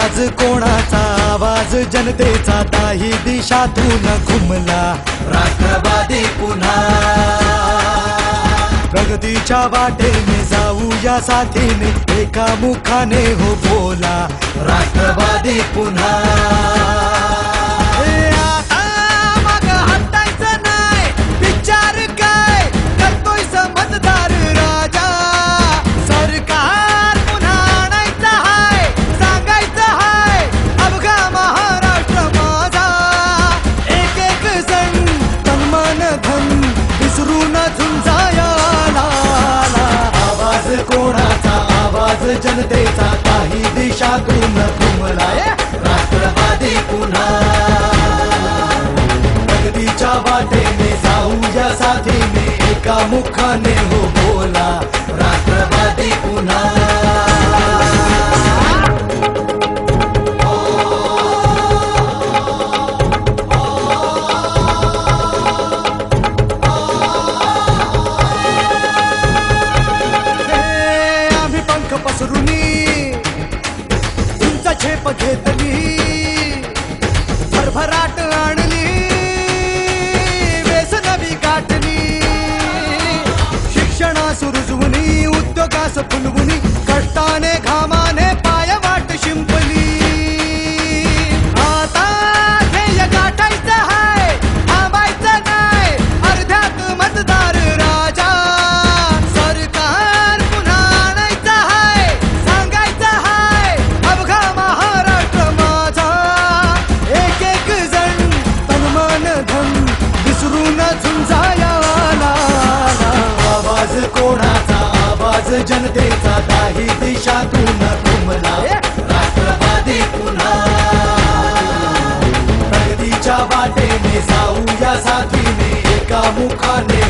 आवाज कोणाचा आवाज जनतेचा दाही दिशातून घुमला राष्ट्रवादी पुन्हा प्रगतीच्या वाटेने जाऊया साथीने एका मुखाने हो बोला राष्ट्रवादी पुन्हा जनतेचा काही दिशातून घुमलाय राष्ट्रवादी पुन्हा प्रगतीच्या वाटेने जाऊया साथीने एका मुखाने हो बोला राष्ट्रवादी पुन्हा झेप घेतली भरभराट आणली वेसनवी गाठली शिक्षणास रुजवुनी उद्योगास फुलवुनी कष्टाने घामाने पायवाट शिंपली आता ध्येय गाठायचं हाय थांबायचं नाही अर्ध्यात मतदार राजा सरकार पुन्हा आणायचं हाय सांगायचं हाय अवघा कोणाचा आवाज जनतेचा दाही दिशातून घुमला राष्ट्रवादी पुन्हा प्रगतीच्या वाटेने जाऊया साथीने एका मुखाने